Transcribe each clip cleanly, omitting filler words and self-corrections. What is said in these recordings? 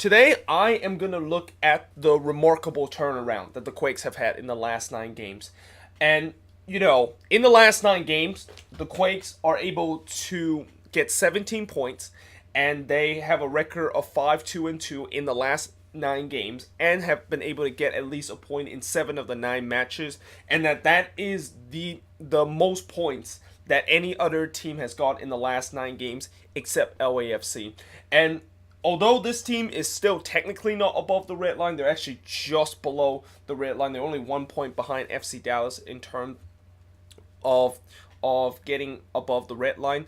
Today, I am going to look at the remarkable turnaround that the Quakes have had in the last 9 games. And, in the last 9 games, the Quakes are able to get 17 points, and they have a record of 5-2-2 in the last 9 games, and have been able to get at least a point in 7 of the 9 matches, and that is the most points that any other team has got in the last 9 games except LAFC. And although this team is still technically not above the red line, they're actually just below the red line. They're only 1 point behind FC Dallas in terms of getting above the red line.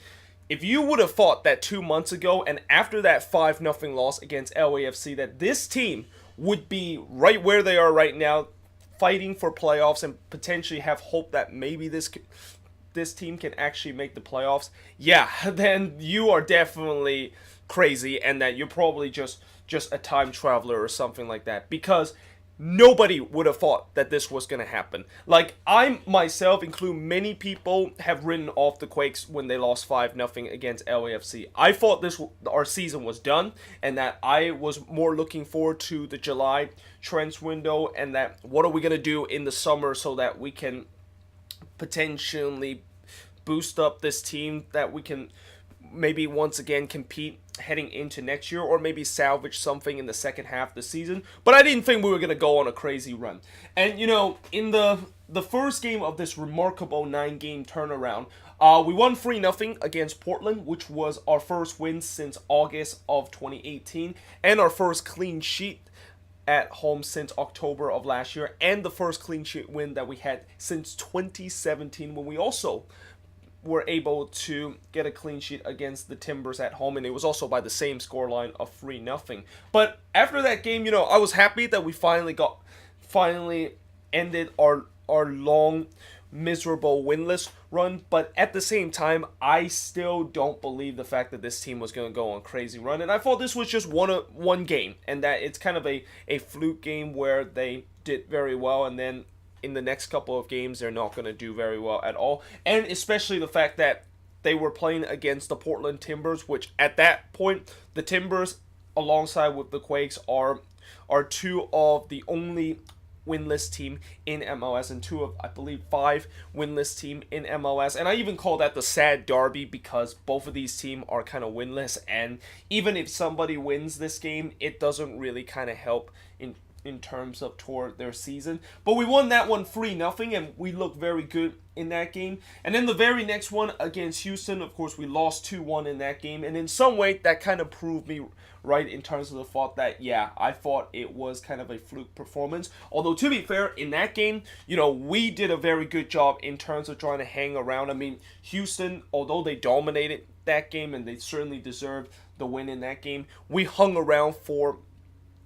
If you would have thought that 2 months ago, and after that 5-0 loss against LAFC, that this team would be right where they are right now, fighting for playoffs and potentially have hope that maybe this team can actually make the playoffs, yeah, then you are definitely crazy, and that you're probably just a time traveler or something like that, because nobody would have thought that this was going to happen. Like, I myself, include many people, have written off the Quakes when they lost 5-0 against LAFC. I thought our season was done, and that I was more looking forward to the July transfer window, and that what are we going to do in the summer so that we can potentially boost up this team, that we can maybe once again compete heading into next year, or maybe salvage something in the second half of the season. But I didn't think we were going to go on a crazy run. And, in the first game of this remarkable 9-game turnaround, we won 3-0 against Portland, which was our first win since August of 2018, and our first clean sheet at home since October of last year, and the first clean sheet win that we had since 2017, when we also were able to get a clean sheet against the Timbers at home, and it was also by the same scoreline of 3-0. But after that game, I was happy that we finally ended our long, miserable winless run. But at the same time, I still don't believe the fact that this team was going to go on a crazy run, and I thought this was just one game, and that it's kind of a fluke game where they did very well, and then in the next couple of games, they're not going to do very well at all. And especially the fact that they were playing against the Portland Timbers, which at that point, the Timbers, alongside with the Quakes, are two of the only winless team in MLS, and two of, I believe, 5 winless team in MLS. And I even call that the sad derby, because both of these teams are kind of winless, and even if somebody wins this game, it doesn't really kind of help in terms of toward their season. But we won that one 3-0, and we looked very good in that game. And then the very next one against Houston, of course, we lost 2-1 in that game. And in some way, that kind of proved me right in terms of the thought that, yeah, I thought it was kind of a fluke performance. Although, to be fair, in that game, we did a very good job in terms of trying to hang around. I mean, Houston, although they dominated that game, and they certainly deserved the win in that game, we hung around for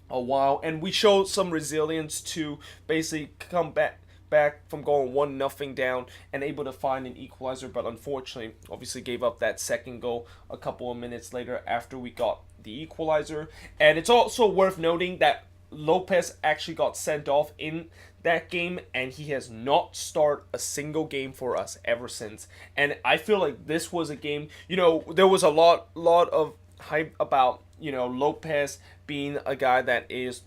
a while, and we showed some resilience to basically come back from going 1-0 down and able to find an equalizer, but unfortunately obviously gave up that second goal a couple of minutes later after we got the equalizer. And it's also worth noting that Lopez actually got sent off in that game, and he has not started a single game for us ever since. And I feel like this was a game, there was a lot of hype about Lopez being a guy that is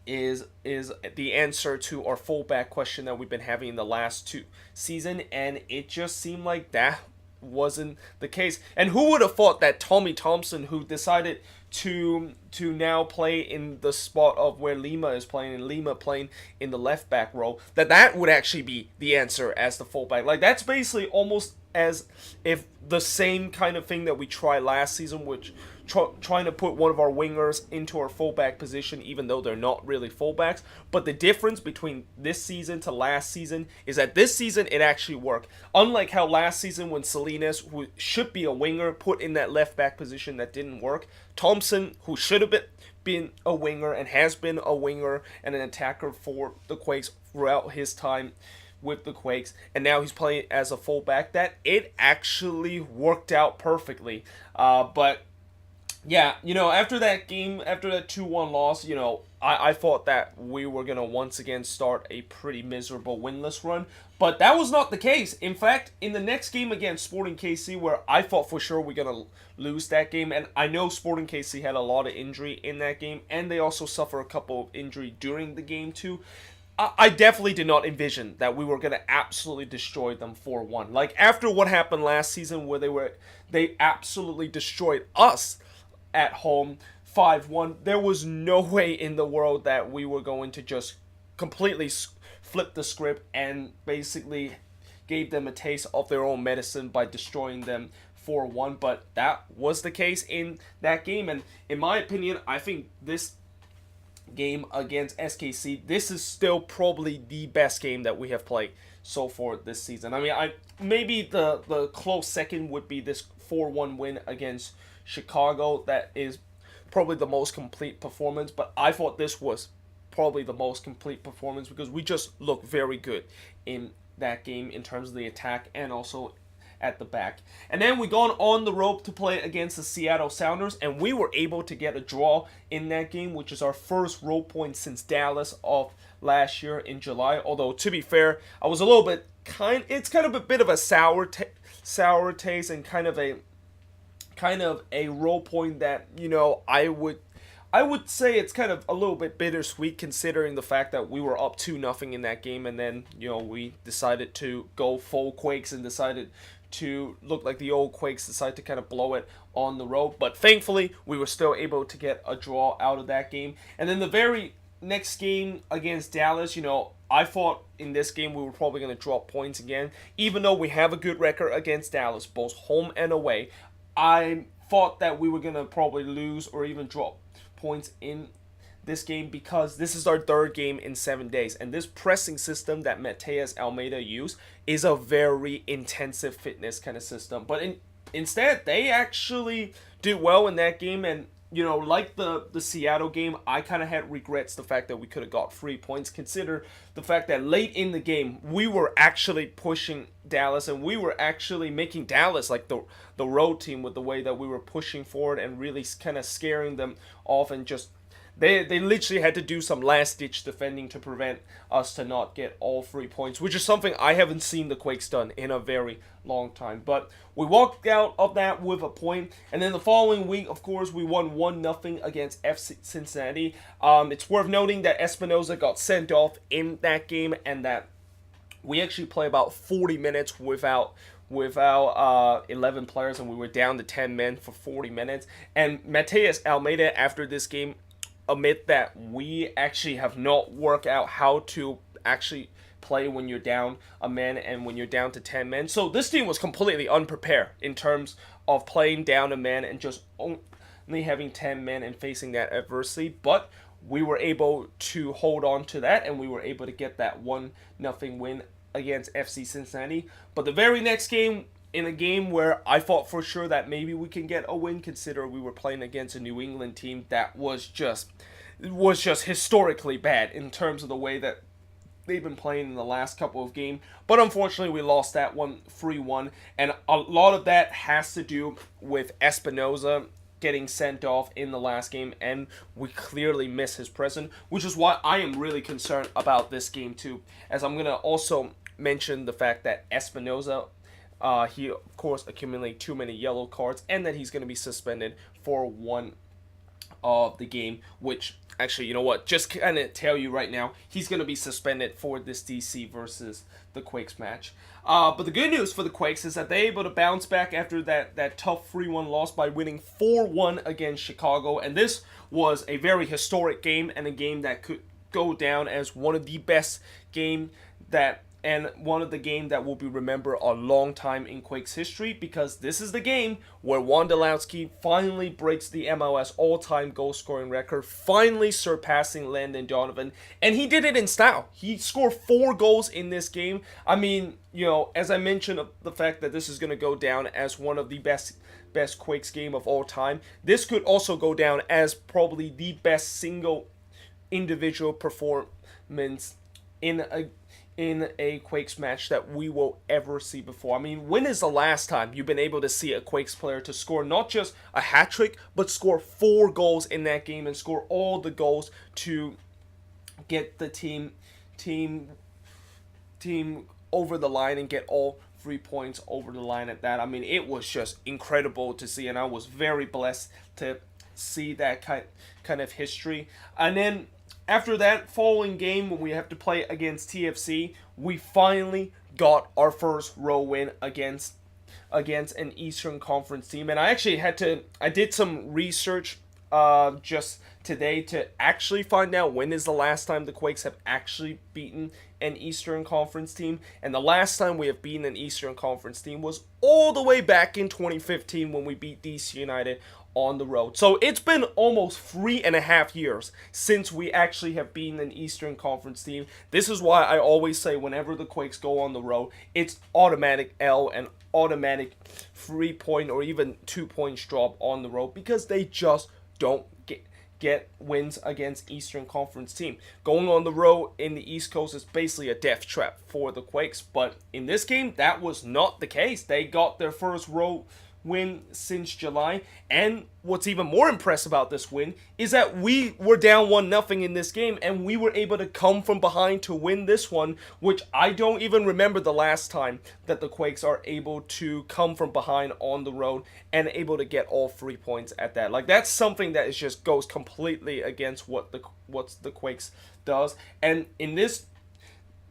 the answer to our fullback question that we've been having in the last 2 seasons, and it just seemed like that wasn't the case. And who would have thought that Tommy Thompson, who decided to now play in the spot of where Lima is playing, and Lima playing in the left back role, that would actually be the answer as the fullback. Like, that's basically almost as if the same kind of thing that we tried last season, which trying to put one of our wingers into our fullback position, even though they're not really fullbacks. But the difference between this season to last season is that this season it actually worked. Unlike how last season, when Salinas, who should be a winger, put in that left back position, that didn't work. Thompson, who should have been a winger and has been a winger and an attacker for the Quakes throughout his time with the Quakes, and now he's playing as a fullback, that it actually worked out perfectly. But Yeah, after that game, after that 2-1 loss, I thought that we were going to once again start a pretty miserable winless run. But that was not the case. In fact, in the next game against Sporting KC, where I thought for sure we're going to lose that game, and I know Sporting KC had a lot of injury in that game, and they also suffer a couple of injury during the game too. I definitely did not envision that we were going to absolutely destroy them 4-1. Like, after what happened last season where they absolutely destroyed us at home 5-1, there was no way in the world that we were going to just completely flip the script and basically gave them a taste of their own medicine by destroying them 4-1. But that was the case in that game, and in my opinion, I think this game against SKC, this is still probably the best game that we have played so far this season. I mean, I maybe the close second would be this 4-1 win against Chicago. That is probably the most complete performance, but I thought this was probably the most complete performance because we just looked very good in that game in terms of the attack and also at the back. And then we gone on the road to play against the Seattle Sounders, and we were able to get a draw in that game, which is our first road point since Dallas of last year in July. Although, to be fair, I was a little bit it's kind of a bit of a sour taste and kind of a road point that I would say it's kind of a little bit bittersweet considering the fact that we were up 2-0 in that game, and then we decided to go full Quakes and decided to look like the old Quakes, decided to kind of blow it on the road. But thankfully, we were still able to get a draw out of that game. And then the very next game against Dallas, I thought in this game we were probably going to drop points again. Even though we have a good record against Dallas, both home and away, I thought that we were going to probably lose or even drop points in this game because this is our third game in 7 days, and this pressing system that Mateus Almeida used is a very intensive fitness kind of system. But instead, they actually did well in that game, and like the Seattle game, I kind of had regrets the fact that we could have got 3 points. Consider the fact that late in the game, we were actually pushing Dallas, and we were actually making Dallas like the road team with the way that we were pushing forward and really kind of scaring them off, and just they literally had to do some last-ditch defending to prevent us to not get all 3 points, which is something I haven't seen the Quakes done in a very long time. But we walked out of that with a point, and then the following week, of course, we won 1-0 against FC Cincinnati. It's worth noting that Espinoza got sent off in that game, and that we actually play about 40 minutes without 11 players, and we were down to 10 men for 40 minutes. And Mateus Almeida, after this game, admit that we actually have not worked out how to actually play when you're down a man and when you're down to 10 men. So this team was completely unprepared in terms of playing down a man and just only having 10 men and facing that adversity. But we were able to hold on to that, and we were able to get that 1-0 win against FC Cincinnati. But the very next game, in a game where I thought for sure that maybe we can get a win, consider we were playing against a New England team that was just historically bad in terms of the way that they've been playing in the last couple of games. But unfortunately, we lost that one 3-1, and a lot of that has to do with Espinoza getting sent off in the last game, and we clearly miss his presence, which is why I am really concerned about this game too, as I'm going to also mention the fact that Espinoza, he, of course, accumulated too many yellow cards, and that he's going to be suspended for one of the game, which, actually, you know what, just kind of tell you right now, he's going to be suspended for this DC versus the Quakes match. But the good news for the Quakes is that they're able to bounce back after that tough 3-1 loss by winning 4-1 against Chicago, and this was a very historic game, and a game that could go down as one of the best game and one of the games that will be remembered a long time in Quakes history, because this is the game where Wondolowski finally breaks the MLS all-time goal-scoring record, finally surpassing Landon Donovan, and he did it in style. He scored 4 goals in this game. I mean, as I mentioned, the fact that this is going to go down as one of the best Quakes game of all time, this could also go down as probably the best single individual performance in in a Quakes match that we will ever see before. I mean, when is the last time you've been able to see a Quakes player to score not just a hat trick, but score 4 goals in that game and score all the goals to get the team over the line and get all 3 points over the line at that. I mean, it was just incredible to see, and I was very blessed to see that kind of history. And then after that following game, when we have to play against TFC, we finally got our first row win against an Eastern Conference team. And I did some research just today to actually find out when is the last time the Quakes have actually beaten an Eastern Conference team. And the last time we have beaten an Eastern Conference team was all the way back in 2015 when we beat DC United on the road. So it's been almost 3.5 years since we actually have beaten an Eastern Conference team. This is why I always say whenever the Quakes go on the road, it's automatic L and automatic 3-point or even 2 points drop on the road, because they just don't get wins against Eastern Conference team. Going on the road in the East Coast is basically a death trap for the Quakes, but in this game that was not the case. They got their first road win since July, and what's even more impressive about this win is that we were down 1-0 in this game and we were able to come from behind to win this one, which I don't even remember the last time that the Quakes are able to come from behind on the road and able to get all 3 points at that. Like, that's something that is just goes completely against what the Quakes does. And in this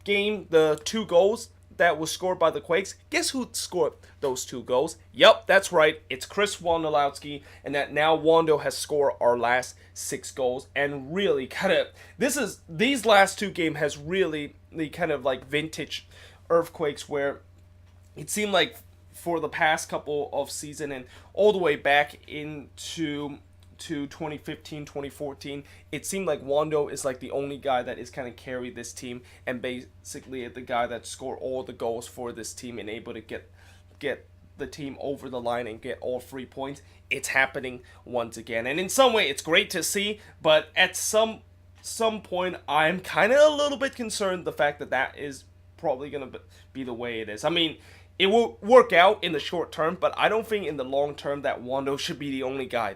game, the 2 goals that was scored by the Quakes, guess who scored those 2 goals? Yup, that's right, it's Chris Wondolowski, and that now Wando has scored our last 6 goals, and really these last 2 games has really the kind of like vintage Earthquakes, where it seemed like for the past couple of season and all the way back into 2015, 2014, it seemed like Wando is like the only guy that is kind of carried this team and basically the guy that scored all the goals for this team and able to get the team over the line and get all 3 points. It's happening once again, and in some way it's great to see, but at some point I'm kind of a little bit concerned the fact that is probably going to be the way it is. I mean, it will work out in the short term, but I don't think in the long term that Wando should be the only guy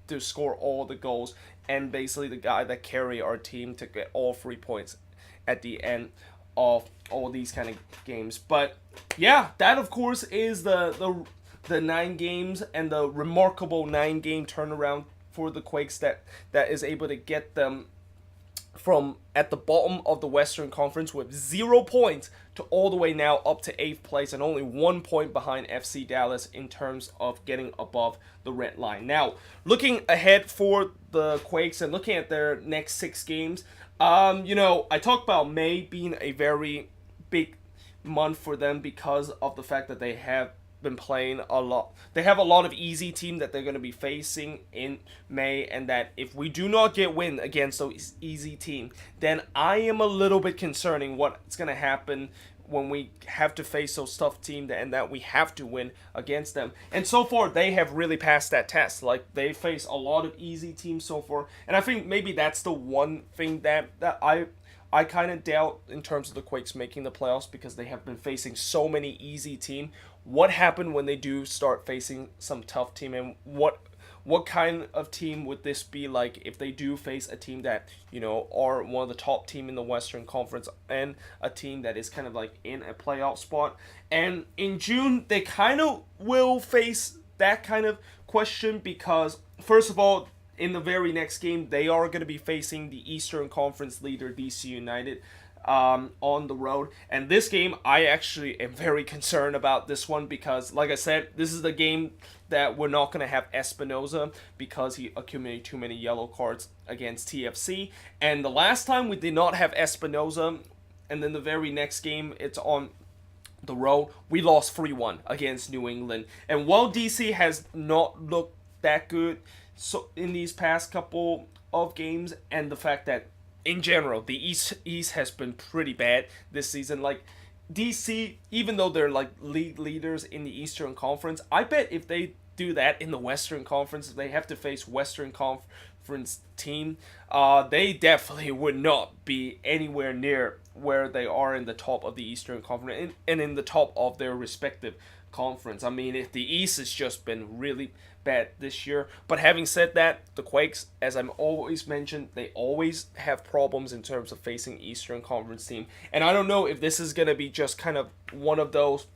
to score all the goals and basically the guy that carry our team to get all 3 points at the end of all these kind of games. But yeah, that of course is the 9 games and the remarkable 9-game turnaround for the Quakes that is able to get them from at the bottom of the Western Conference with 0 points to all the way now up to 8th place and only 1 point behind FC Dallas in terms of getting above the red line. Now, looking ahead for the Quakes and looking at their next 6 games, I talked about May being a very big month for them because of the fact that they have been playing a lot. They have a lot of easy team that they're going to be facing in May, and that if we do not get win against those easy team, then I am a little bit concerning what's going to happen when we have to face those tough team and that we have to win against them. And so far, they have really passed that test. Like, they face a lot of easy teams so far, and I think maybe that's the one thing that I kind of doubt in terms of the Quakes making the playoffs, because they have been facing so many easy team. What happened when they do start facing some tough team, and what kind of team would this be like if they do face a team that, are one of the top team in the Western Conference and a team that is kind of like in a playoff spot? And in June, they kind of will face that kind of question because, first of all, in the very next game, they are going to be facing the Eastern Conference leader, DC United, on the road. And this game, I actually am very concerned about this one because, like I said, this is the game that we're not going to have Espinoza because he accumulated too many yellow cards against TFC. And the last time we did not have Espinoza, and then the very next game, it's on the road, we lost 3-1 against New England. And while DC has not looked that good in these past couple of games, and the fact that in general the East has been pretty bad this season, like DC, even though they're like league leaders in the Eastern Conference, I bet if they do that in the Western Conference, they have to face Western Conference team, they definitely would not be anywhere near where they are in the top of the Eastern Conference and in the top of their respective conference. I mean, the East has just been really bad this year. But having said that, the Quakes, as I'm always mentioned, they always have problems in terms of facing Eastern Conference team. And I don't know if this is going to be just kind of one of those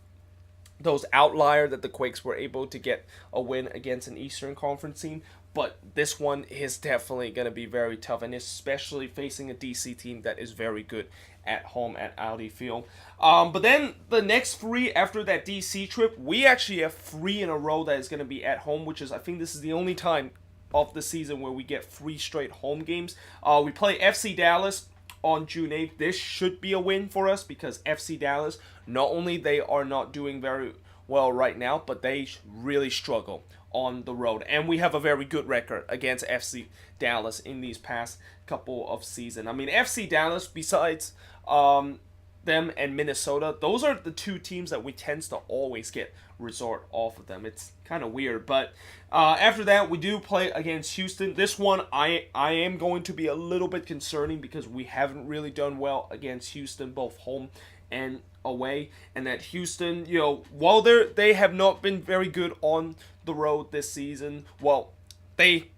outlier that the Quakes were able to get a win against an Eastern Conference team. But this one is definitely going to be very tough, and especially facing a DC team that is very good at home at Audi Field. But then the next three after that DC trip, we actually have three in a row that is going to be at home, which is, I think this is the only time of the season where we get three straight home games. We play FC Dallas on June 8th. This should be a win for us because FC Dallas, not only they are not doing very well right now, but they really struggle on the road. And we have a very good record against FC Dallas in these past couple of seasons. I mean, FC Dallas, besides them and Minnesota, those are the two teams that we tend to always get resort off of them. It's kind of weird. But after that, we do play against Houston. This one, I am going to be a little bit concerning because we haven't really done well against Houston, both home and away. And that Houston, while they have not been very good on the road this season, well, they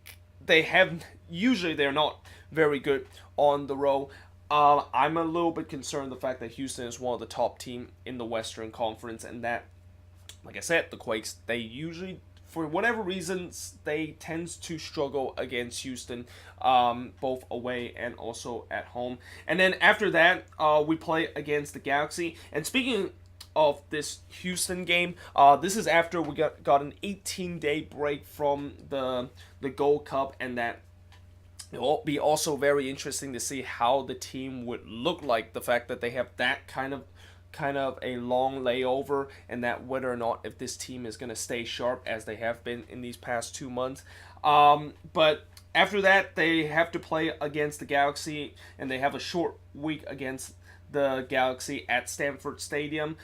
have, usually they're not very good on the road. I'm a little bit concerned the fact that Houston is one of the top team in the Western Conference, and that, like I said, the Quakes, they usually, for whatever reasons, they tend to struggle against Houston, both away and also at home. And then after that, we play against the Galaxy. And speaking of this Houston game, this is after we got an 18-day break from the Gold Cup, and that it will be also very interesting to see how the team would look like. The fact that they have that kind of a long layover, and that whether or not if this team is going to stay sharp as they have been in these past 2 months. But after that, they have to play against the Galaxy, and they have a short week against the Galaxy at Stamford Stadium.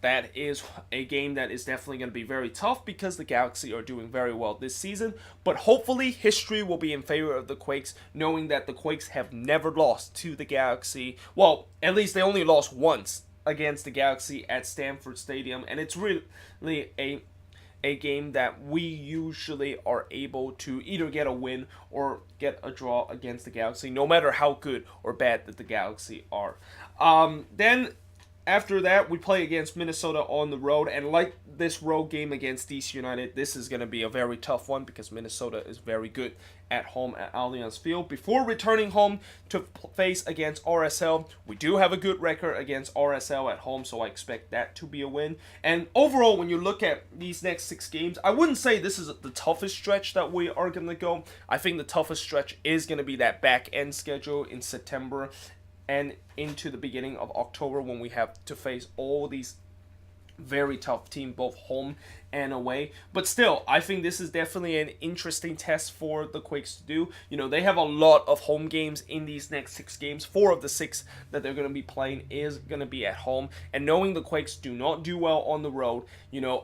That is a game that is definitely going to be very tough because the Galaxy are doing very well this season. But hopefully history will be in favor of the Quakes, knowing that the Quakes have never lost to the Galaxy. Well, at least they only lost once against the Galaxy at Stamford Stadium. And it's really a game that we usually are able to either get a win or get a draw against the Galaxy, no matter how good or bad that the Galaxy are. Then after that, we play against Minnesota on the road, and like this road game against DC United, this is going to be a very tough one because Minnesota is very good at home at Allianz Field. Before returning home to face against RSL, we do have a good record against RSL at home, so I expect that to be a win. And overall, when you look at these next 6 games, I wouldn't say this is the toughest stretch that we are going to go. I think the toughest stretch is going to be that back-end schedule in September and into the beginning of October, when we have to face all these very tough teams, both home and away. But still, I think this is definitely an interesting test for the Quakes to do. They have a lot of home games in these next 6 games. 4 of the 6 that they're going to be playing is going to be at home. And knowing the Quakes do not do well on the road,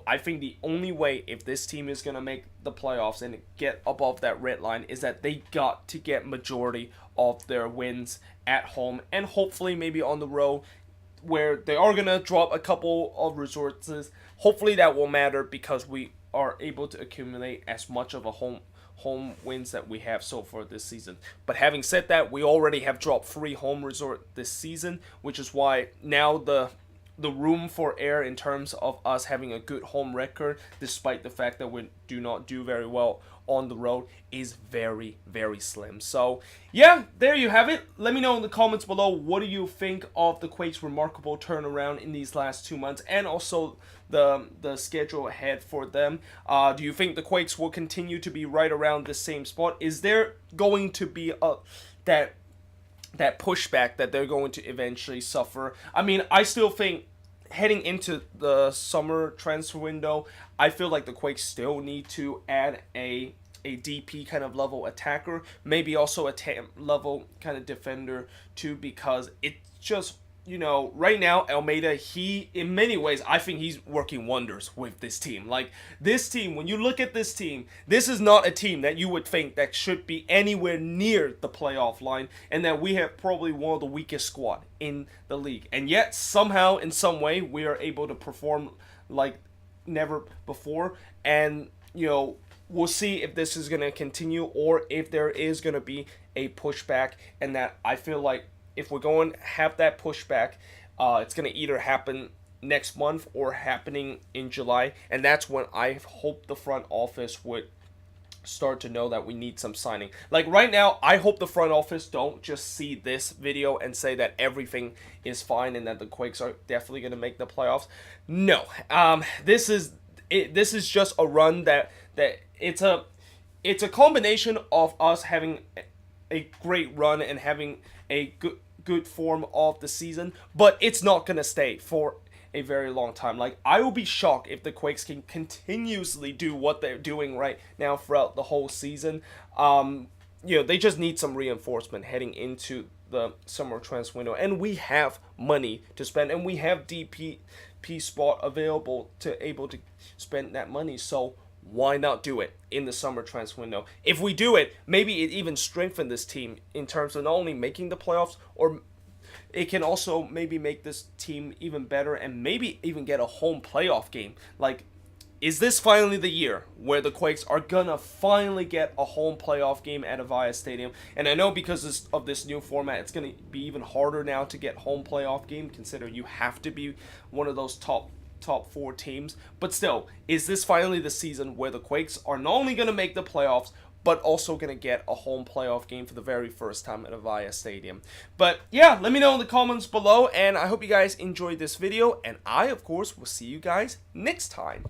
I think the only way if this team is going to make the playoffs and get above that red line is that they got to get majority of their wins at home, and hopefully maybe on the road where they are going to drop a couple of resources. Hopefully that will matter because we are able to accumulate as much of a home wins that we have so far this season. But having said that, we already have dropped 3 home resort this season, which is why now the room for error in terms of us having a good home record, despite the fact that we do not do very well on the road, is very, very slim. So, yeah, there you have it. Let me know in the comments below, what do you think of the Quakes' remarkable turnaround in these last 2 months, and also the schedule ahead for them. Do you think the Quakes will continue to be right around the same spot? Is there going to be that pushback that they're going to eventually suffer? I mean, I still think heading into the summer transfer window, I feel like the Quakes still need to add a DP kind of level attacker, maybe also a TAM level kind of defender too, because it's just you know, right now, Almeida, he, in many ways, I think he's working wonders with this team. Like, this team, when you look at this team, this is not a team that you would think that should be anywhere near the playoff line, and that we have probably one of the weakest squad in the league. And yet, somehow, in some way, we are able to perform like never before. And, you know, we'll see if this is going to continue or if there is going to be a pushback. And that I feel like if we're going to have that pushback, it's going to either happen next month or happening in July. And that's when I hope the front office would start to know that we need some signing. Like right now, I hope the front office don't just see this video and say that everything is fine and that the Quakes are definitely going to make the playoffs. No, this is just a run that it's a combination of us having a great run and having a good form of the season, but it's not gonna stay for a very long time. Like, I will be shocked if the Quakes can continuously do what they're doing right now throughout the whole season. You know, they just need some reinforcement heading into the summer transfer window, and we have money to spend, and we have DP spot available to able to spend that money. So why not do it in the summer transfer window? If we do it, maybe it even strengthens this team in terms of not only making the playoffs, or it can also maybe make this team even better and maybe even get a home playoff game. Like, is this finally the year where the Quakes are gonna finally get a home playoff game at Avaya Stadium? And I know because of this new format, it's gonna be even harder now to get home playoff game, considering you have to be one of those top 4 teams. But still, is this finally the season where the Quakes are not only gonna make the playoffs, but also going to get a home playoff game for the very first time at Avaya Stadium? But yeah, let me know in the comments below, and I hope you guys enjoyed this video, and I, of course, will see you guys next time.